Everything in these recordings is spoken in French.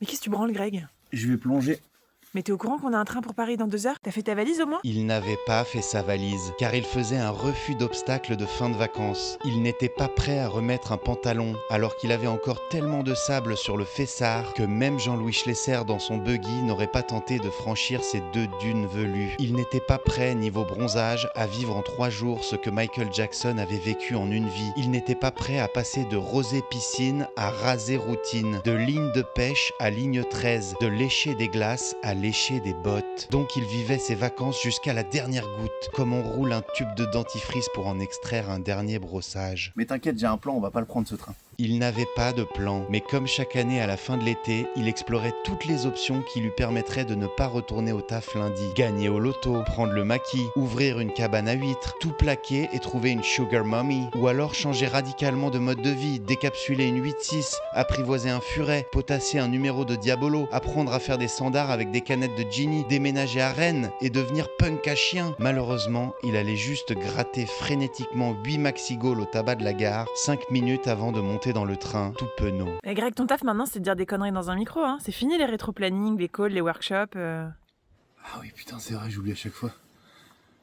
Mais qu'est-ce que tu branles, Greg? Je vais plonger. Mais t'es au courant qu'on a un train pour Paris dans 2 heures? T'as fait ta valise au moins? Il n'avait pas fait sa valise, car il faisait un refus d'obstacle de fin de vacances. Il n'était pas prêt à remettre un pantalon, alors qu'il avait encore tellement de sable sur le fessard que même Jean-Louis Schlesser dans son buggy n'aurait pas tenté de franchir ces 2 dunes velues. Il n'était pas prêt, niveau bronzage, à vivre en 3 jours ce que Michael Jackson avait vécu en une vie. Il n'était pas prêt à passer de rosée piscine à rasé routine, de ligne de pêche à ligne 13, de lécher des glaces à lécher des bottes. Donc il vivait ses vacances jusqu'à la dernière goutte, comme on roule un tube de dentifrice pour en extraire un dernier brossage. Mais t'inquiète, j'ai un plan, on va pas le prendre ce train. Il n'avait pas de plan, mais comme chaque année à la fin de l'été, il explorait toutes les options qui lui permettraient de ne pas retourner au taf lundi. Gagner au loto, prendre le maquis, ouvrir une cabane à huîtres, tout plaquer et trouver une sugar mommy. Ou alors changer radicalement de mode de vie, décapsuler une 8-6, apprivoiser un furet, potasser un numéro de Diabolo, apprendre à faire des standards avec des canettes de Ginny, déménager à Rennes et devenir punk à chien. Malheureusement, il allait juste gratter frénétiquement 8 maxi-goals au tabac de la gare, 5 minutes avant de monter dans le train, tout penaud. Mais Greg, ton taf maintenant, c'est de dire des conneries dans un micro, hein. C'est fini les rétro-planning, les calls, les workshops. Ah oui, putain, c'est vrai, j'oublie à chaque fois.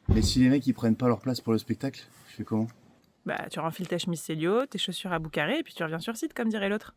Mais si les mecs ils prennent pas leur place pour le spectacle, je fais comment? Bah, tu renfiles ta chemise Célio, tes chaussures à bout carré, et puis tu reviens sur site, comme dirait l'autre.